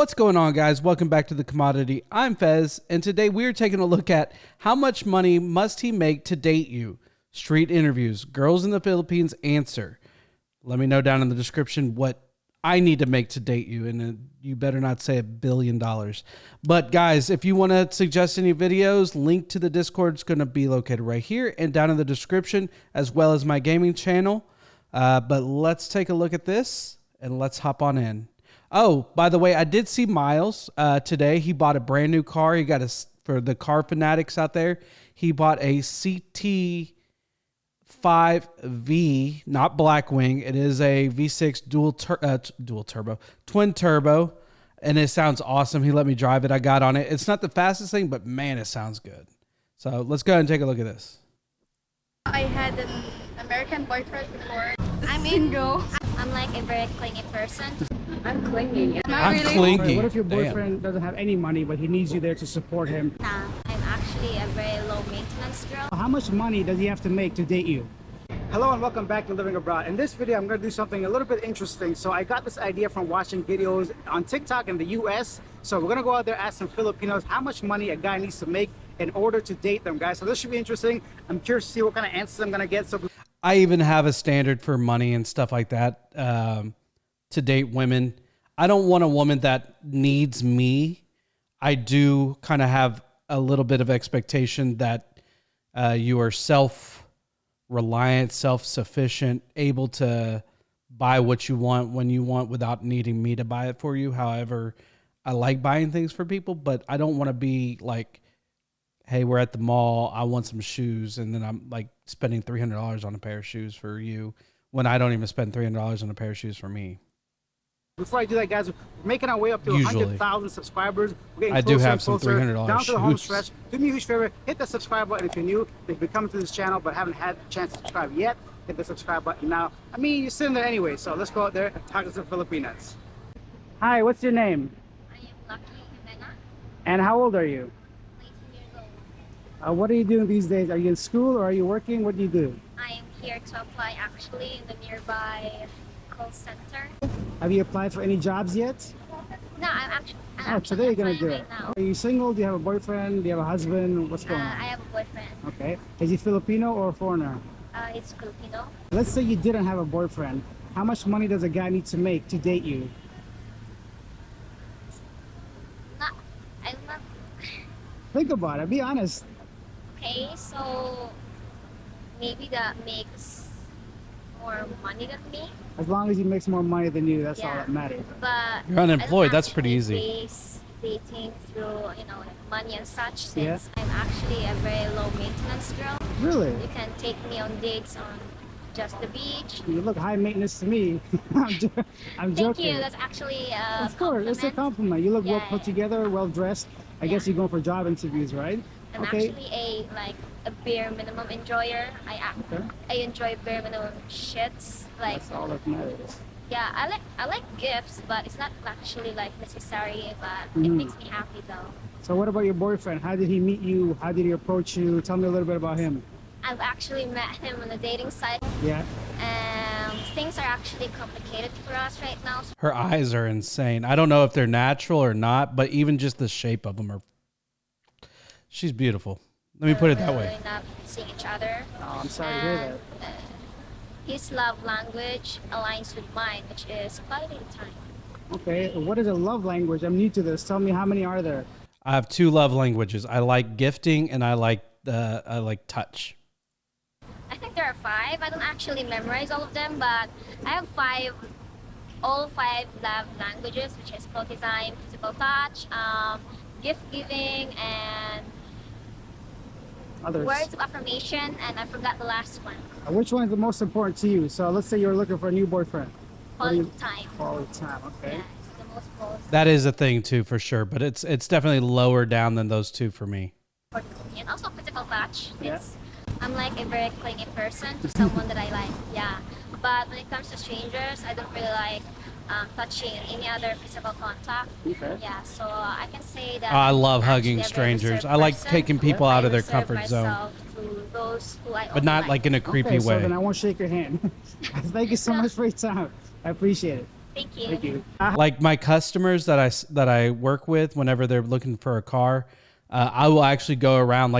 What's going on, guys? Welcome back to The Commodity. I'm Fez, and today we're taking a look at how much money must he make to date you? Street interviews, girls in the Philippines answer. Let me know down in the description what I need to make to date you, and you better not say $1 billion. But guys, if you want to suggest any videos, link to the Discord is going to be located right here and down in the description, as well as my gaming channel. But let's take a look at this, and let's hop on in. Oh, by the way, I did see Miles today. He bought a brand new car. He got for the car fanatics out there, he bought a CT5V, not Blackwing. It is a V6 twin turbo, and it sounds awesome. He let me drive it. I got on it. It's not the fastest thing, but man, it sounds good. So let's go ahead and take a look at this. I had an American boyfriend before. I'm single. I'm like a very clingy person. I'm clingy. I'm really. clingy. What if your boyfriend doesn't have any money, but he needs you there to support him? Nah, I'm actually a very low maintenance girl. How much money does he have to make to date you? Hello and welcome back to Living Abroad. In this video, I'm going to do something a little bit interesting. So I got this idea from watching videos on TikTok in the US. So we're going to go out there, ask some Filipinos how much money a guy needs to make in order to date them, guys. So this should be interesting. I'm curious to see what kind of answers I'm going to get. So I even have a standard for money and stuff like that to date women. I don't want a woman that needs me. I do kind of have a little bit of expectation that you are self-reliant, self-sufficient, able to buy what you want when you want without needing me to buy it for you. However, I like buying things for people, but I don't want to be like, hey, we're at the mall, I want some shoes, and then I'm like spending $300 on a pair of shoes for you when I don't even spend $300 on a pair of shoes for me. before I do that, guys, we're making our way up to 100,000 subscribers. We're getting I do have some closer, $300 down to the home shoes. stretch. Do me a huge favor, hit the subscribe button if you're new. If you're coming to this channel but haven't had a chance to subscribe yet, hit the subscribe button now. I mean, you're sitting there anyway, so let's go out there and talk to some Filipinas. Hi, what's your name? I am Lucky Jimena, And how old are you? 19 years old. What are you doing these days? Are you in school or are you working? What do you do? I am here to apply actually in the nearby call center. Have you applied for any jobs yet? No, I'm Oh, actually today you're gonna do applying it. right now. Are you single? Do you have a boyfriend? Do you have a husband? What's going I on? have a boyfriend. Okay. Is he Filipino or a foreigner? It's Filipino. Let's say you didn't have a boyfriend. How much money does a guy need to make to date you? Not, I'm not. Think about it. Be honest. Okay, so maybe that makes more money than me. As long as he makes more money than you, that's all Yeah. that matters. But You're unemployed, I don't that's pretty actually easy. base dating through, like money and such, Yeah. since I'm actually a very low maintenance girl. Really? You can take me on dates on just the beach. You look high maintenance to me. I'm Thank joking. you. That's actually a Of course, it's a compliment. You look well put together, well dressed. I guess Yeah. you're going for job interviews, right? I'm Okay. actually a bare minimum enjoyer. Okay. I enjoy bare minimum shits. Like, That's all that matters. yeah, I like gifts, but it's not actually like necessary. But it Mhm. makes me happy though. So what about your boyfriend? How did he meet you? How did he approach you? Tell me a little bit about him. I've actually met him on a dating site. Yeah. Things are actually complicated for us right now. So Her eyes are insane. I don't know if they're natural or not, but even just the shape of them are. She's beautiful. Let me put it that we're way. really not seeing each other. Oh, I'm sorry to hear that. And, his love language aligns with mine, which is quality time. Okay, what is a love language? I'm new to this. Tell me, how many are there? I have two love languages. I like gifting and I like touch. I think there are 5. I don't actually memorize all of them, but I have all 5 love languages, which is quality time, physical touch, gift giving, and Others. words of affirmation, and I forgot the last one. Which one is the most important to you? So let's say you're looking for a new boyfriend. What do Quality you- time. Quality time, okay. Yeah, it's the most That is a thing too, for sure. But it's definitely lower down than those two for me. important to me. And also physical touch. Yeah. I'm like a very clingy person to someone that I like. Yeah. But when it comes to strangers, I don't really like touching any other physical contact. Okay. Yeah, so I can say that I love I'm hugging actually a very strangers. reserved I like person. taking people out of I their reserve comfort zone, myself to those who I but only not like in a creepy Okay, so way. then I won't shake your hand. Thank you so much for your time. I appreciate it. Thank you. Thank you. Like my customers that I work with, whenever they're looking for a car, I will actually go around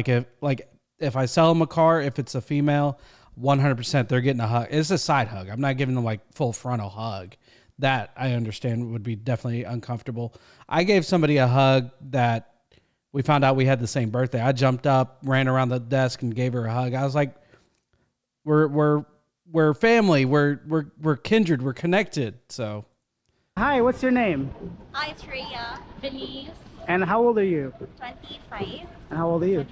if I sell them a car, if it's a female, 100% they're getting a hug. It's a side hug. I'm not giving them like full frontal hug. That I understand would be definitely uncomfortable. I gave somebody a hug that we found out we had the same birthday. I jumped up, ran around the desk, and gave her a hug. I was like, we're family. We're kindred. We're connected. So. Hi, what's your name? Hi, it's Rhea. Denise. And how old are you? 25. And how old are you?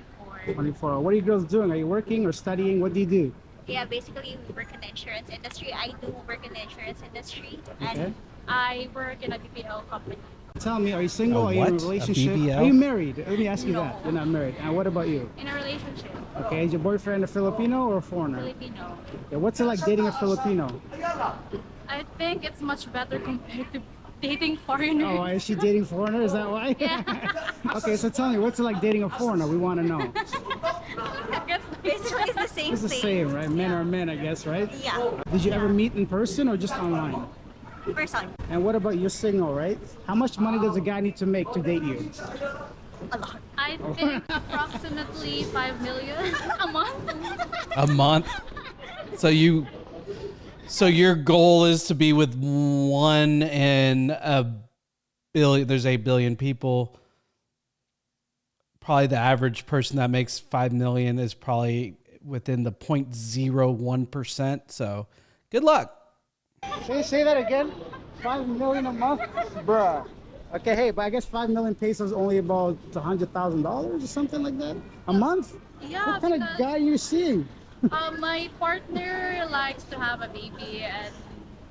24. 24. What are you girls doing? Are you working or studying? What do you do? Yeah, basically we work in the insurance industry. I do work in the insurance industry. Okay. And I work in a BPO company. Tell me, are you single? A Are you in a what? A relationship? BBL? Are you married? Let me ask you No. that. You're not married. And what about you? In a relationship. Okay, is your boyfriend a Filipino or a foreigner? Filipino. Yeah, what's it like dating a Filipino? I think it's much better compared to dating foreigners. Oh, is she dating foreigner? Is that why? Yeah. Okay, so tell me, what's it like dating a foreigner? We want to know. Basically, it's the same It's the thing. same, right? Men are men, I guess, right? Yeah. Did you ever meet in person or just online? Person. And what about you're single, right? How much money does a guy need to make to date you? A lot. I think approximately 5 million a month. A month. So your goal is to be with 1 in a billion. There's 8 billion people. Probably the average person that makes 5 million is probably within the 0.01%. So good luck. Say that again. 5 million a month, bruh. Okay, hey, but I guess 5 million pesos only about $100,000 or something like that a month. Yeah, What kind of because guy are you seeing? my partner likes to have a baby, and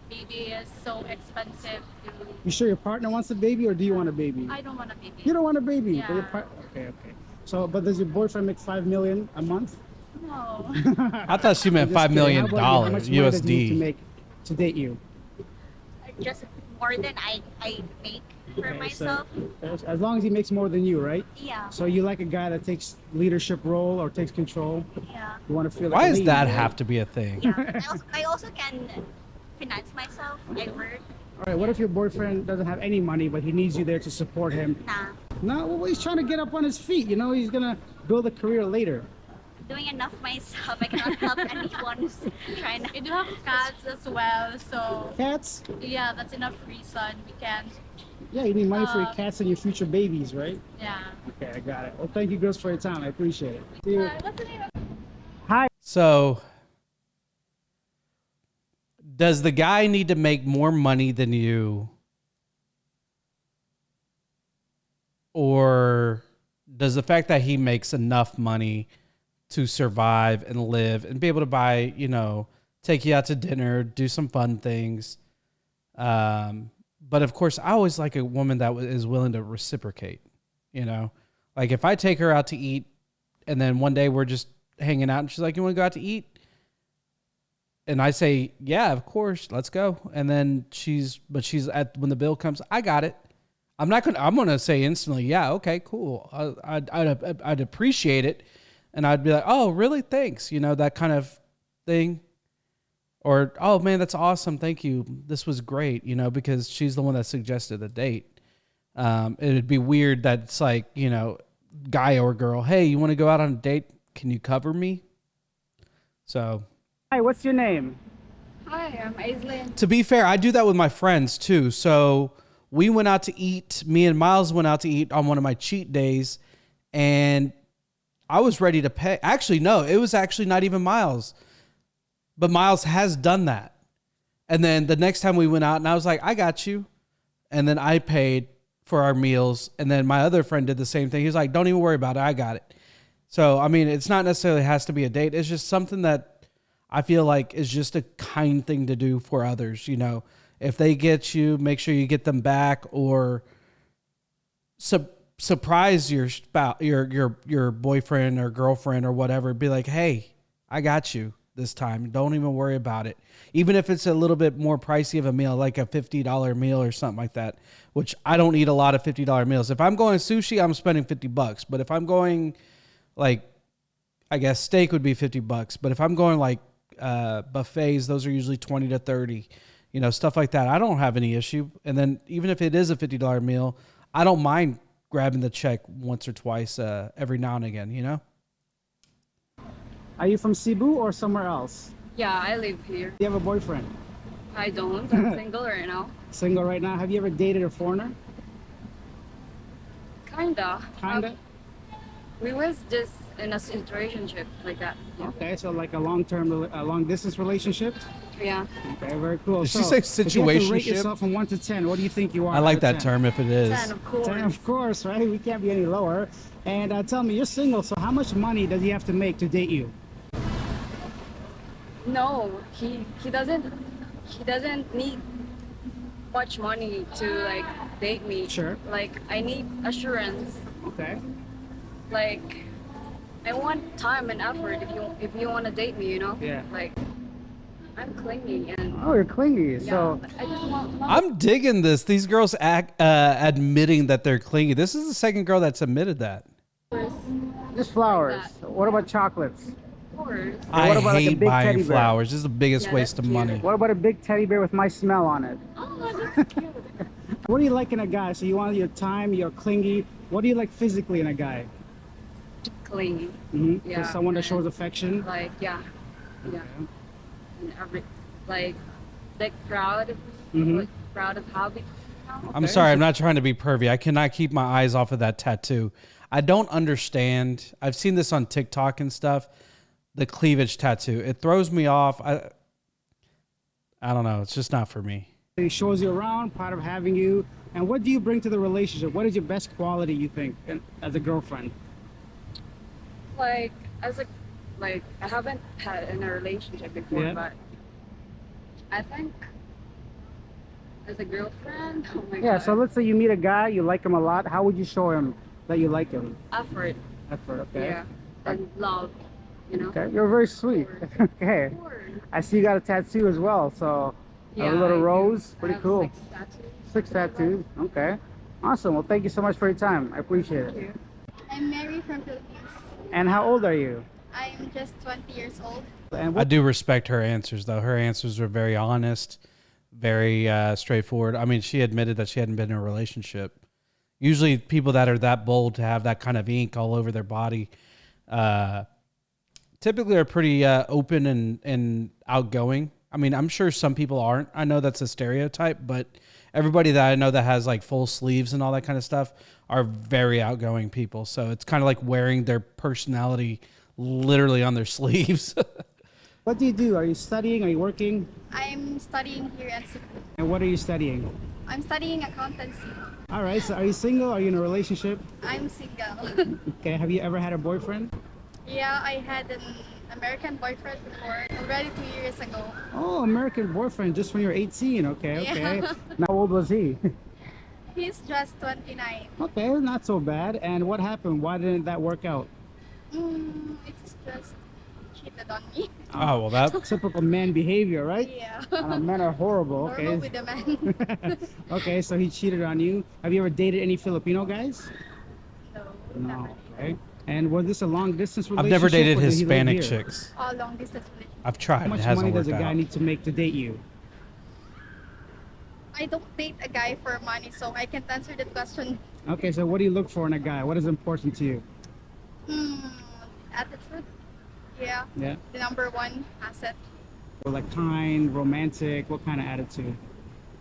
baby is so expensive to. You sure your partner wants a baby or do you want a baby? I don't want a baby. You don't want a baby. Yeah. But okay. So, but does your boyfriend make 5 million a month? No. I thought she meant I'm just $5 kidding. million How about you? How much money does he need to USD. make to date you? Just more than I make for Okay, myself. So, as long as he makes more than you, right? Yeah. So you like a guy that takes leadership role or takes control? Yeah. You want to feel like Why a does lead, that right? have to be a thing? Yeah. I also can finance myself. I work. All right, what if your boyfriend doesn't have any money, but he needs you there to support him? Nah. No, well, he's trying to get up on his feet. You know, he's gonna build a career later. Doing enough myself. I cannot help anyone who's trying to. We do have cats as well, so Cats? yeah, that's enough reason we can. Yeah, you need money for your cats and your future babies, right? Yeah. Okay, I got it. Well, thank you girls for your time. I appreciate it. See you. What's the name of? Hi. So does the guy need to make more money than you? Or does the fact that he makes enough money to survive and live and be able to buy, take you out to dinner, do some fun things? But of course, I always like a woman that is willing to reciprocate, Like if I take her out to eat and then one day we're just hanging out and she's like, you want to go out to eat? And I say, yeah, of course, let's go. And then she's when the bill comes, I got it. I'm going to say instantly, yeah, okay, cool. I'd appreciate it. And I'd be like, oh, really? Thanks. That kind of thing. Or, oh man, that's awesome. Thank you. This was great. Because she's the one that suggested the date. It'd be weird that it's like, guy or girl, hey, you want to go out on a date? Can you cover me? So. Hi, what's your name? Hi, I'm Aislinn. To be fair, I do that with my friends too. So we went out to eat. Me and Miles went out to eat on one of my cheat days, and I was ready to pay. Actually, no, it was actually not even Miles, but Miles has done that. And then the next time we went out, and I was like, I got you. And then I paid for our meals. And then my other friend did the same thing. He was like, don't even worry about it. I got it. So, I mean, it's not necessarily has to be a date. It's just something that I feel like is just a kind thing to do for others. If they get you, make sure you get them back, or surprise your spouse, your boyfriend or girlfriend or whatever. Be like, hey, I got you this time. Don't even worry about it. Even if it's a little bit more pricey of a meal, like a $50 meal or something like that, which I don't eat a lot of $50 meals. If I'm going sushi, I'm spending $50. But if I'm going I guess steak would be $50. But if I'm going buffets, those are usually 20 to 30. you know, stuff like that. I don't have any issue. And then even if it is a $50 meal, I don't mind grabbing the check once or twice every now and again, you know? Are you from Cebu or somewhere else? Yeah, I live here. Do you have a boyfriend? I don't. I'm single right now. Single right now. Have you ever dated a foreigner? Kinda. Kinda. We was just in a situationship like that. Yeah. Okay, so like a long distance relationship. Yeah. Okay, very cool. Did so, she say if you had to rate situationship? yourself from 1 to 10, what do you think you are? I like out of that 10? term if it is. 10, of course. 10, of course, right? We can't be any lower. And tell me, you're single, so how much money does he have to make to date you? No, he doesn't need much money to like date me. Sure. Like I need assurance. Okay. Like I want time and effort if you want to date me, you know? Yeah. Like I'm clingy and Oh, you're clingy. yeah, So I just want love. I'm digging this. These girls admitting that they're clingy. This is the second girl that's admitted that. just flowers. What about chocolates? Of course. I what about, like, a hate big buying teddy bear? flowers. This is the biggest Yeah, waste of that's money. cute. What about a big teddy bear with my smell on it? Oh, that's cute. What do you like in a guy? So you want your time, you're clingy. What do you like physically in a guy? Clingy. So someone that shows affection. Like yeah. And every like proud, like proud of having. I'm sorry, I'm not trying to be pervy. I cannot keep my eyes off of that tattoo. I don't understand. I've seen this on TikTok and stuff. The cleavage tattoo. It throws me off. I don't know. It's just not for me. He shows you around, proud of having you. And what do you bring to the relationship? What is your best quality, you think, as a girlfriend? Like as a like I haven't had in a relationship before, Yeah. but I think as a girlfriend, oh my Yeah, god. so let's say you meet a guy, you like him a lot. How would you show him that you like him? Effort, Effort, okay? yeah, and love, you know. Okay, you're very sweet. Okay. Of course. I see you got a tattoo as well, so Yeah, a little I do. rose. I Pretty have cool. 6 tattoos. 6 tattoos. Okay. Awesome. Well, thank you so much for your time. I appreciate Thank it. you. I'm Mary from Philippines. And how old are you? I'm just 20 years old. And I what do respect her answers, though. Her answers were very honest, very straightforward. I mean, she admitted that she hadn't been in a relationship. Usually people that are that bold to have that kind of ink all over their body typically are pretty open and outgoing. I mean, I'm sure some people aren't. I know that's a stereotype, but everybody that I know that has like full sleeves and all that kind of stuff are very outgoing people. So it's kind of like wearing their personality literally on their sleeves. what do you do? Are you studying? Are you working? I'm studying here at Cebu. And what are you studying? I'm studying accountancy. All right. So are you single? Are you in a relationship? I'm single. Okay. Have you ever had a boyfriend? Yeah, I had an American boyfriend before, already 2 years ago. Oh, American boyfriend just when you're 18. Okay. Okay. Yeah. Now, how old was he? He's just 29. Okay, not so bad. And what happened? Why didn't that work out? It's just cheated on me. Oh, well, that Typical man behavior, right? Yeah. Men are horrible. Normal Okay. with a man. Okay, so he cheated on you. Have you ever dated any Filipino guys? No, No. never. Okay. And was this a long distance relationship? I've never dated or did he live Hispanic here? chicks. All long distance relationship. I've tried. How It much hasn't money does worked a guy out. need to make to date you? I don't date a guy for money, so I can't answer that question. Okay, so what do you look for in a guy? What is important to you? Attitude. Yeah. Yeah. The number one asset. Or like kind, romantic, what kind of attitude?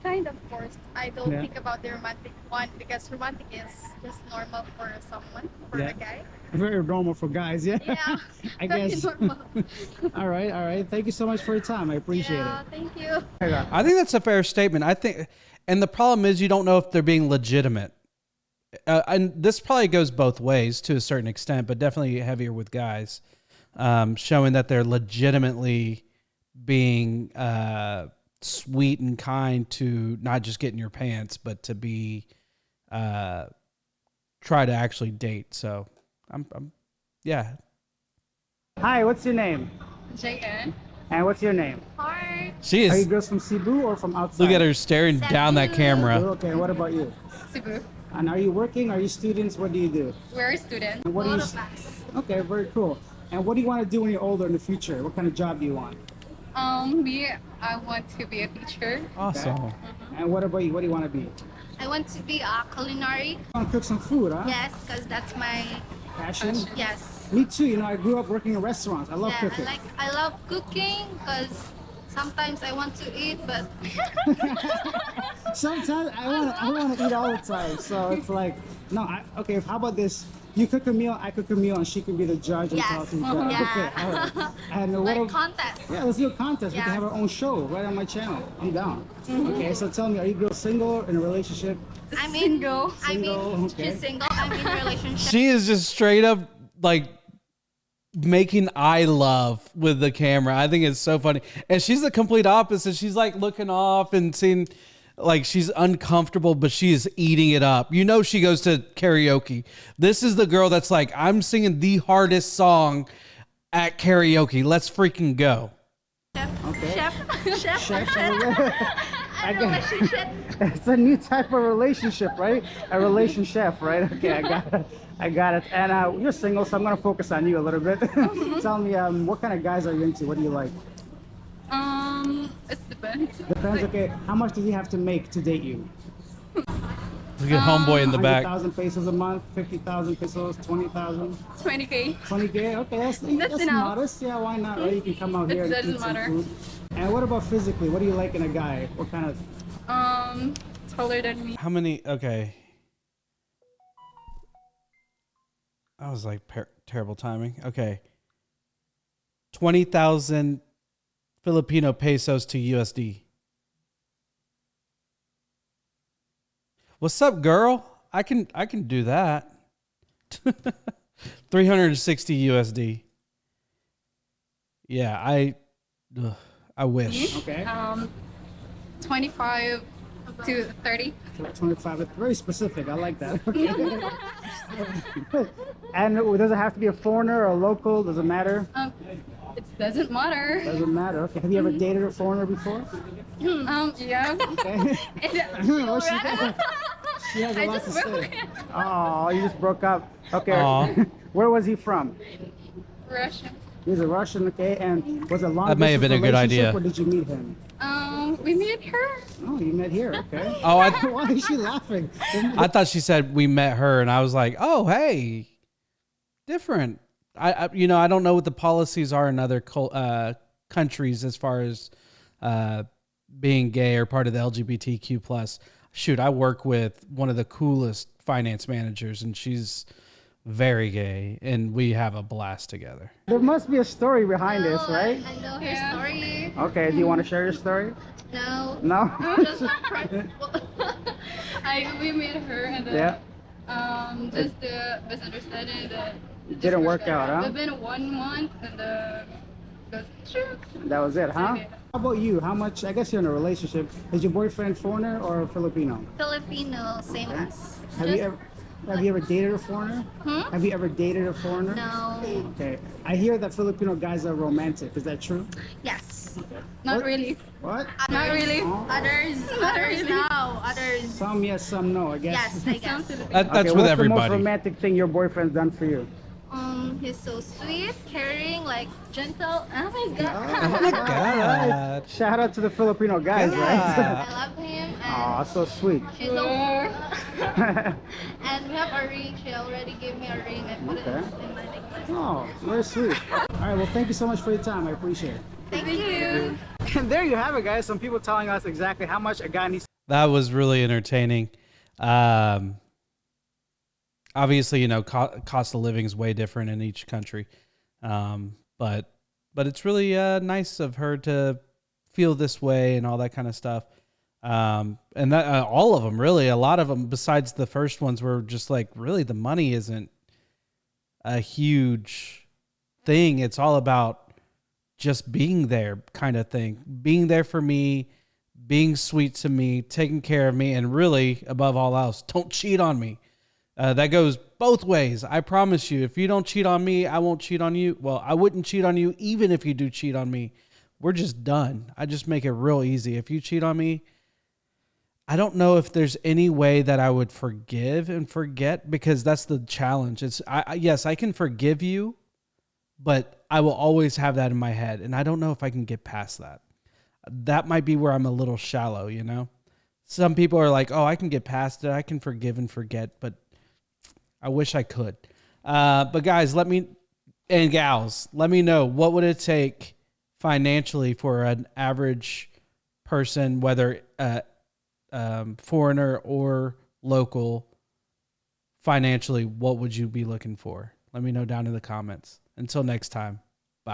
Kind of course. I don't Yeah. think about the romantic one because romantic is just normal for someone, for Yeah. a guy. Very normal for guys, yeah? Yeah. I very guess. normal. All right, all right. Thank you so much for your time. I appreciate Yeah, thank you. it. I think that's a fair statement. I think, and the problem is you don't know if they're being legitimate. And this probably goes both ways to a certain extent, but definitely heavier with guys, showing that they're legitimately being sweet and kind to not just get in your pants, but to be try to actually date. So yeah. Hi, what's your name? JN. And what's your name? Heart. She Are you is. girls from Cebu or from outside? Look at her staring down that camera. Okay, what about you? Cebu. And are you working? Are you students? What do you do? We're a student. And what do you? Okay, very cool. And what do you want to do when you're older in the future? What kind of job do you want? Me, I want to be a teacher. Awesome. And what about you? What do you want to be? I want to be a culinary. You want to cook some food, huh? Yes, because that's my Passion? yes. Me too. You know, I grew up working in restaurants. I love Yeah, cooking. I love cooking because sometimes I want to eat, but Sometimes I want to eat all the time. So it's like, no, okay, how about this? You cook a meal, I cook a meal, and she can be the judge and tell us who's better. Yeah. Okay, all right. And like contest. yeah, let's do a contest. We can Yeah. have our own show right on my channel. I'm down. Okay, so tell me, are you girls single, in a relationship? I'm single. Single, okay. She's single. I'm in a relationship. She is just straight up like making eye love with the camera. I think it's so funny. And she's the complete opposite. She's like looking off and seeing like she's uncomfortable, but she's eating it up. You know, she goes to karaoke. This is the girl that's like, I'm singing the hardest song at karaoke. Let's freaking go. Okay. Chef. Chef. I relationship. It's a new type of relationship, right? A relationship, right? Okay, I got it. And you're single, so I'm gonna focus on you a little bit. Tell me, what kind of guys are you into? What do you like? It depends. Depends. Okay, how much does he have to make to date you? Look at homeboy in the back. 100,000 pesos a month, 50,000 pesos, 20,000, 20K. 20K. Okay, that's enough. modest. Yeah, why not? Right? You can come out here and doesn't eat some matter. food. And what about physically? What do you like in a guy? What kind of? Taller than me. How many? Okay. I was like terrible timing. Okay. 20,000 Filipino pesos to USD. What's up, girl? I can do that. 360 USD. Yeah, I wish. Okay. 25 to 30. 25. It's very specific. I like that. Okay. And does it have to be a foreigner or a local? Does it matter? It doesn't matter. Doesn't matter. Okay. Have you ever dated a foreigner before? Yeah. Okay. Oh, she has a I lot just to broke say. it. Oh, you just broke up. Okay. Aw. Where was he from? Russia. He's a Russian. Okay. And was it long? That may have been a good distance relationship, idea. Or did you meet him? We met her. Oh, you met here. Okay. Oh, Why is she laughing? I thought she said we met her, and I was like, oh, hey, different. I I don't know what the policies are in other countries as far as being gay or part of the LGBTQ plus. Shoot, I work with one of the coolest finance managers, and she's very gay, and we have a blast together. There must be a story behind this, right? I know her story. Okay. Do you want to share your story? No. No. Just we met her and then Yeah. just the misunderstanding that It didn't work out, huh? It's been 1 month and goes sure. That was it, huh? Okay. How about you? How much? I guess you're in a relationship. Is your boyfriend foreigner or Filipino? Filipino, same as. Have you ever dated a foreigner? Have you ever dated a foreigner? No. Okay. I hear that Filipino guys are romantic. Is that true? Yes. Not What? really. What? Not really. Oh. Others no. Others. Some yes, some no. I guess. Yes, I guess. That's Okay, with what's everybody. the most romantic thing your boyfriend's done for you? He's so sweet, caring, like gentle. Oh my god. Oh my God. Shout out to the Filipino guys, right? I love him and Aw, so sweet. she's so and we have a ring. She already gave me a ring. I put Okay. it in my necklace. Oh, very sweet. All right, well, thank you so much for your time. I appreciate it. Thank you. And there you have it, guys. Some people telling us exactly how much a guy needs. That was really entertaining. Obviously, cost of living is way different in each country. But it's really nice of her to feel this way and all that kind of stuff. And that all of them, really, a lot of them, besides the first ones, were just like, really, the money isn't a huge thing. It's all about just being there, kind of thing. Being there for me, being sweet to me, taking care of me, and really, above all else, don't cheat on me. That goes both ways. I promise you, if you don't cheat on me, I won't cheat on you. Well, I wouldn't cheat on you even if you do cheat on me. We're just done. I just make it real easy. If you cheat on me, I don't know if there's any way that I would forgive and forget, because that's the challenge. Yes, I can forgive you, but I will always have that in my head, and I don't know if I can get past that. that might be where I'm a little shallow, you know? Some people are like, oh, I can get past it. I can forgive and forget, but I wish I could. But guys, and gals, let me know, what would it take financially for an average person, whether foreigner or local, financially, what would you be looking for? Let me know down in the comments. Until next time.